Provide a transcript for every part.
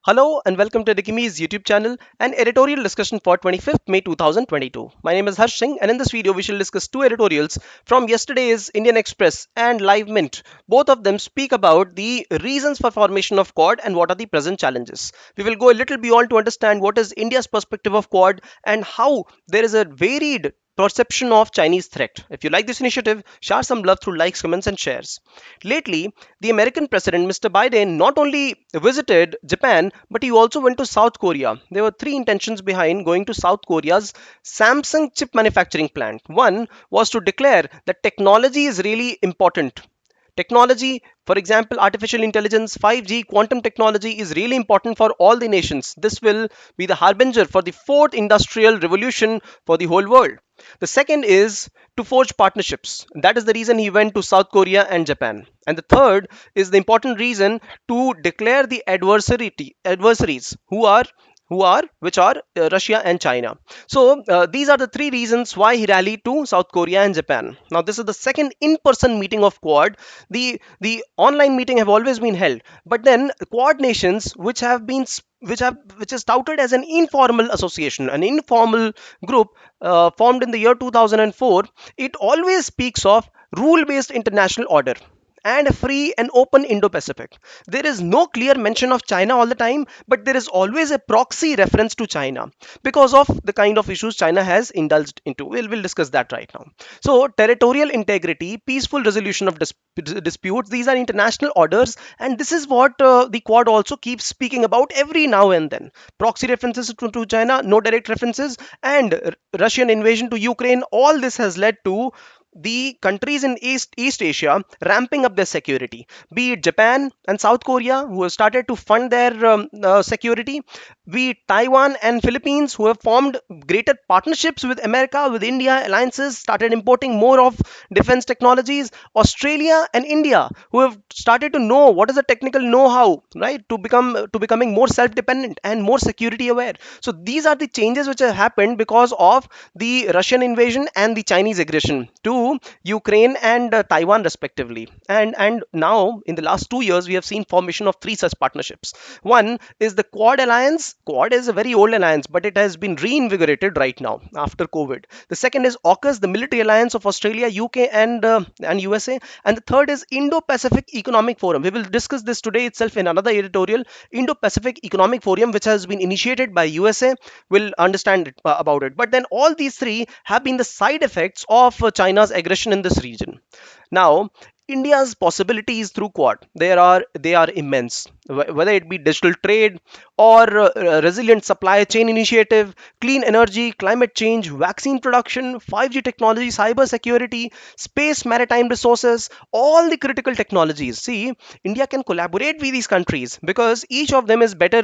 Hello and welcome to Edukemy's YouTube channel and editorial discussion for 25th May 2022. My name is Harsh Singh and in this video we shall discuss two editorials from yesterday's Indian Express and Live Mint. Both of them speak about the reasons for formation of Quad and what are the present challenges. We will go a little beyond to understand what is India's perspective of Quad and how there is a varied perception of Chinese threat. If you like this initiative, share some love through likes, comments and shares. Lately, the American president, Mr. Biden, not only visited Japan, but he also went to South Korea. There were three intentions behind going to South Korea's Samsung chip manufacturing plant. One was to declare that technology is really important. Technology, for example, artificial intelligence, 5G, quantum technology is really important for all the nations. This will be the harbinger for the fourth industrial revolution for the whole world. The second is to forge partnerships. That is the reason he went to South Korea and Japan. And the third is the important reason to declare the adversaries who are which are Russia and China. So these are the three reasons why he rallied to South Korea and Japan. Now this is the second in-person meeting of Quad. The online meeting have always been held, but then Quad nations which is touted as an informal association, an informal group formed in the year 2004, it always speaks of rule-based international order and a free and open Indo-Pacific. There is no clear mention of China all the time, but there is always a proxy reference to China because of the kind of issues China has indulged into. We'll discuss that right now. So, territorial integrity, peaceful resolution of disputes, these are international orders, and this is what the Quad also keeps speaking about every now and then. Proxy references to China, no direct references, and Russian invasion to Ukraine, all this has led to the countries in East Asia ramping up their security, be it Japan and South Korea, who have started to fund their security, be it Taiwan and Philippines, who have formed greater partnerships with America, with India, alliances, started importing more of defense technologies, Australia and India, who have started to know what is the technical know-how, right, to becoming more self-dependent and more security aware. So these are the changes which have happened because of the Russian invasion and the Chinese aggression to Ukraine and Taiwan respectively. And now in the last 2 years we have seen formation of three such partnerships. One is the Quad alliance. Quad is a very old alliance, but it has been reinvigorated right now after COVID. The second is AUKUS, the military alliance of Australia, UK and USA. And the third is Indo-Pacific Economic Forum. We will discuss this today itself in another editorial. Indo-Pacific Economic Forum, which has been initiated by USA, will understand about it. But then all these three have been the side effects of China's aggression in this region. Now, India's possibilities through Quad, they are immense. Whether it be digital trade or resilient supply chain initiative, clean energy, climate change, vaccine production, 5G technology, cyber security, space, maritime resources, all the critical technologies. See, India can collaborate with these countries because each of them is better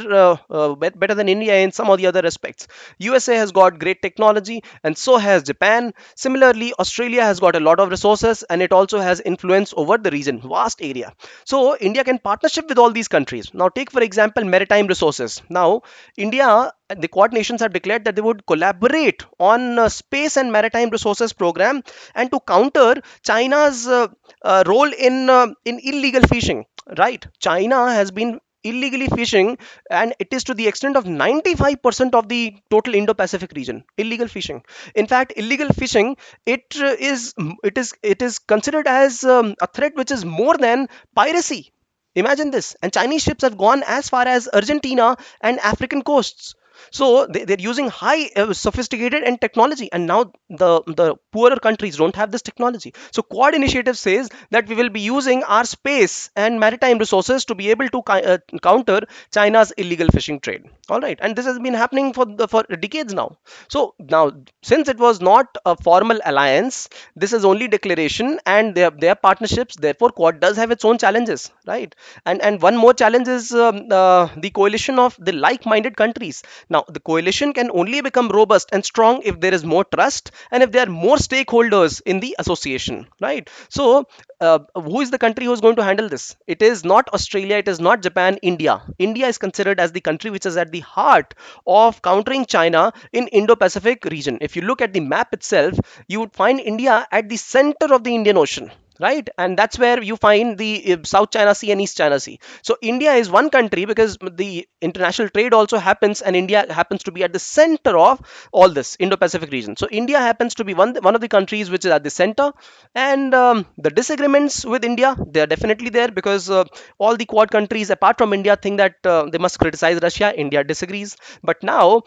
than India in some of the other aspects. USA has got great technology, and so has Japan. Similarly, Australia has got a lot of resources, and it also has influence over the region, vast area. So India can partnership with all these countries. Now take for example maritime resources. Now India, the Quad nations have declared that they would collaborate on space and maritime resources program and to counter China's role in illegal fishing. Right, China has been illegally fishing, and it is to the extent of 95% of the total Indo-Pacific region. Illegal fishing, in fact, illegal fishing, it is considered as a threat which is more than piracy. Imagine this. And Chinese ships have gone as far as Argentina and African coasts. So they're using high sophisticated and technology, and now the poorer countries don't have this technology. So Quad initiative says that we will be using our space and maritime resources to be able to counter China's illegal fishing trade. All right, and this has been happening for decades now. So now, since it was not a formal alliance, this is only declaration, and their partnerships. Therefore, Quad does have its own challenges, right? And one more challenge is the coalition of the like-minded countries. Now, the coalition can only become robust and strong if there is more trust and if there are more stakeholders in the association, right? So, who is the country who is going to handle this? It is not Australia, it is not Japan, India. India is considered as the country which is at the heart of countering China in Indo-Pacific region. If you look at the map itself, you would find India at the center of the Indian Ocean. right? And that's where you find the South China Sea and East China Sea. So India is one country because the international trade also happens, and India happens to be at the center of all this Indo-Pacific region. So India happens to be one of the countries which is at the center, and the disagreements with India, they are definitely there because all the Quad countries apart from India think that they must criticize Russia. India disagrees, but now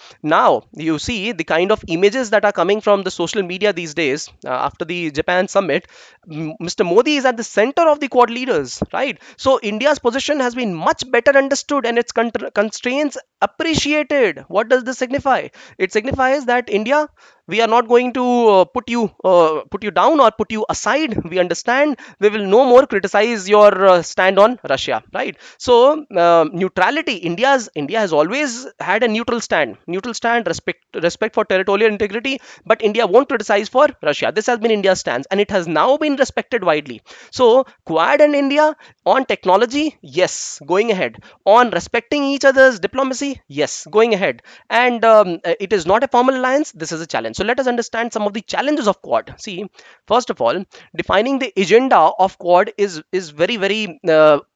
you see the kind of images that are coming from the social media these days after the Japan summit. Mr. Modi is at the center of the Quad leaders, right? So India's position has been much better understood and its constraints appreciated. What does this signify? It signifies that India, we are not going to put you down or put you aside. We understand. We will no more criticize your stand on Russia, right? So neutrality. India has always had a neutral stand, respect for territorial integrity. But India won't criticize for Russia. This has been India's stance, and it has now been respected widely. So Quad and India on technology, yes, going ahead. On respecting each other's diplomacy, yes, going ahead. And it is not a formal alliance. This is a challenge. So let us understand some of the challenges of Quad. See, first of all, defining the agenda of Quad is very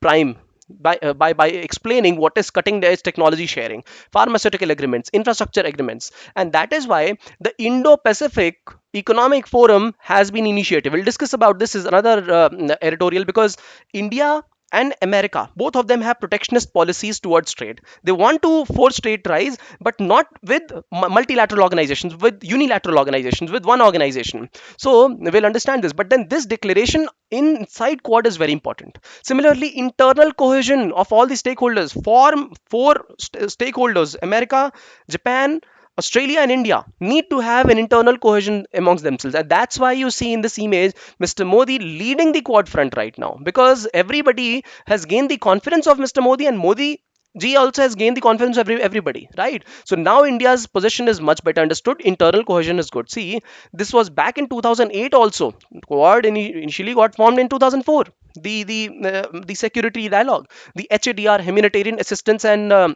prime. By explaining what is cutting edge technology sharing, pharmaceutical agreements, infrastructure agreements, and that is why the Indo-Pacific Economic Forum has been initiated. We'll discuss about this is another editorial, because India and America, both of them have protectionist policies towards trade. They want to force trade rise, but not with multilateral organizations, with unilateral organizations, with one organization. So we'll understand this. But then this declaration inside Quad is very important. Similarly, internal cohesion of all the stakeholders. Form four stakeholders: America, Japan, Australia and India need to have an internal cohesion amongst themselves. And that's why you see in this image Mr. Modi leading the Quad front right now, because everybody has gained the confidence of Mr. Modi, and Modi G also has gained the confidence of everybody, right? So now India's position is much better understood. Internal cohesion is good. See, this was back in 2008 also. Quad initially got formed in 2004. The security dialogue, the HADR, humanitarian assistance and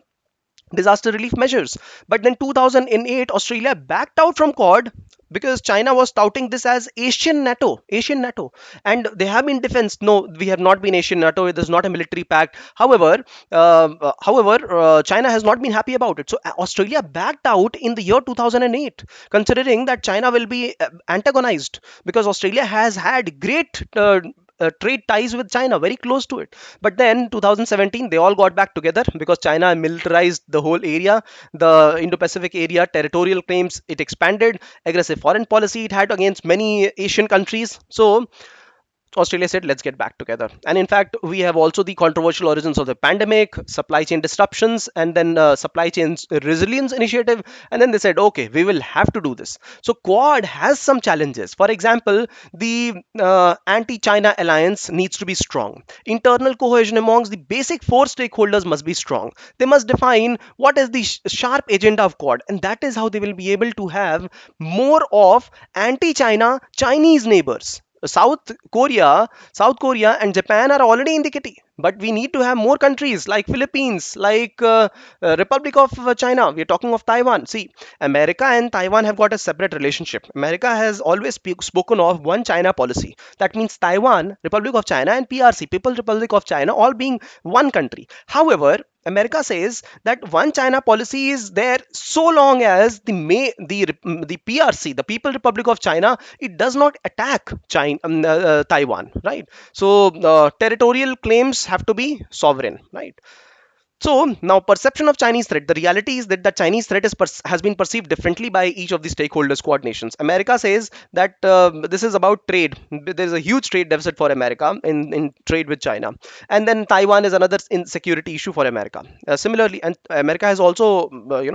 disaster relief measures. But then 2008, Australia backed out from Quad because China was touting this as Asian NATO, and they have been defense. No, we have not been Asian NATO. It is not a military pact. However, China has not been happy about it. So Australia backed out in the year 2008, considering that China will be antagonized, because Australia has had great trade ties with China, very close to it. But then 2017, they all got back together because China militarized the whole area, the Indo-Pacific area, territorial claims, it expanded, aggressive foreign policy it had against many Asian countries. So Australia said, let's get back together. And in fact, we have also the controversial origins of the pandemic, supply chain disruptions, and then supply chain resilience initiative. And then they said, okay, we will have to do this. So Quad has some challenges. For example, the anti-China alliance needs to be strong. Internal cohesion amongst the basic four stakeholders must be strong. They must define what is the sharp agenda of Quad. And that is how they will be able to have more of anti-China Chinese neighbors. South Korea and Japan are already in the kitty, but we need to have more countries like Philippines, like Republic of China. We are talking of Taiwan. See, America and Taiwan have got a separate relationship. America has always spoken of one China policy. That means Taiwan, Republic of China, and PRC, People's Republic of China, all being one country. However, America says that one China policy is there so long as the PRC, the People Republic of China, it does not attack Taiwan, right? So territorial claims have to be sovereign, right? So now, perception of Chinese threat. The reality is that the Chinese threat has been perceived differently by each of the stakeholders, coordinations. America says that this is about trade. There is a huge trade deficit for America in trade with China, and then Taiwan is another insecurity issue for America. Similarly, and America has also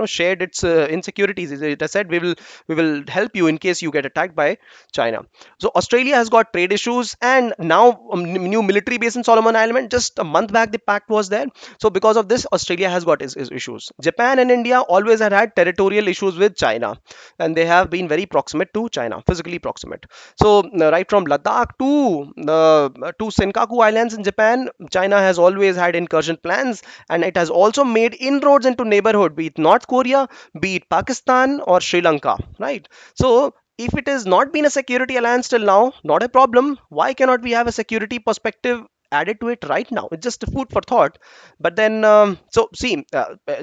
shared its insecurities. It has said we will help you in case you get attacked by China. So Australia has got trade issues, and now new military base in Solomon Island. Just a month back, the pact was there. So because of this, Australia has got his issues. Japan and India always had territorial issues with China, and they have been very proximate to China, physically proximate. So right from Ladakh to Senkaku Islands in Japan, China has always had incursion plans, and it has also made inroads into neighborhood, be it North Korea, be it Pakistan or Sri Lanka, right? So if it has not been a security alliance till now, not a problem. Why cannot we have a security perspective added to it right now? It's just a food for thought. But then, so see,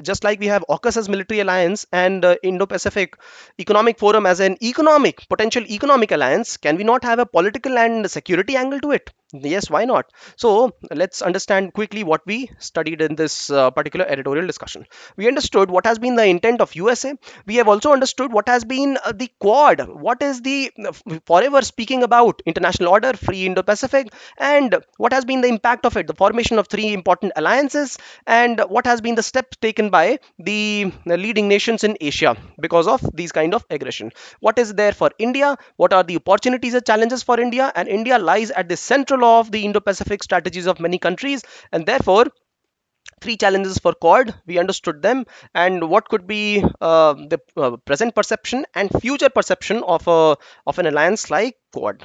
just like we have AUKUS as military alliance and Indo-Pacific Economic Forum as an economic potential economic alliance, can we not have a political and security angle to it? Yes, why not? So let's understand quickly what we studied in this particular editorial discussion. We understood what has been the intent of USA. We have also understood what has been the Quad. What is the forever speaking about international order, free Indo-Pacific, and what has been the impact of it, the formation of three important alliances, and what has been the steps taken by the leading nations in Asia because of these kind of aggression. What is there for India? What are the opportunities and challenges for India? And India lies at the central of the Indo-Pacific strategies of many countries, and therefore three challenges for Quad, we understood them, and what could be the present perception and future perception of an alliance like Quad.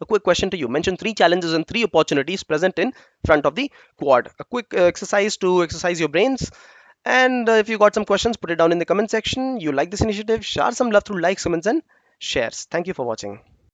A quick question to you. Mention three challenges and three opportunities present in front of the Quad. A quick exercise to exercise your brains. And if you got some questions, put it down in the comment section. You like this initiative, share some love through likes, comments, and shares. Thank you for watching.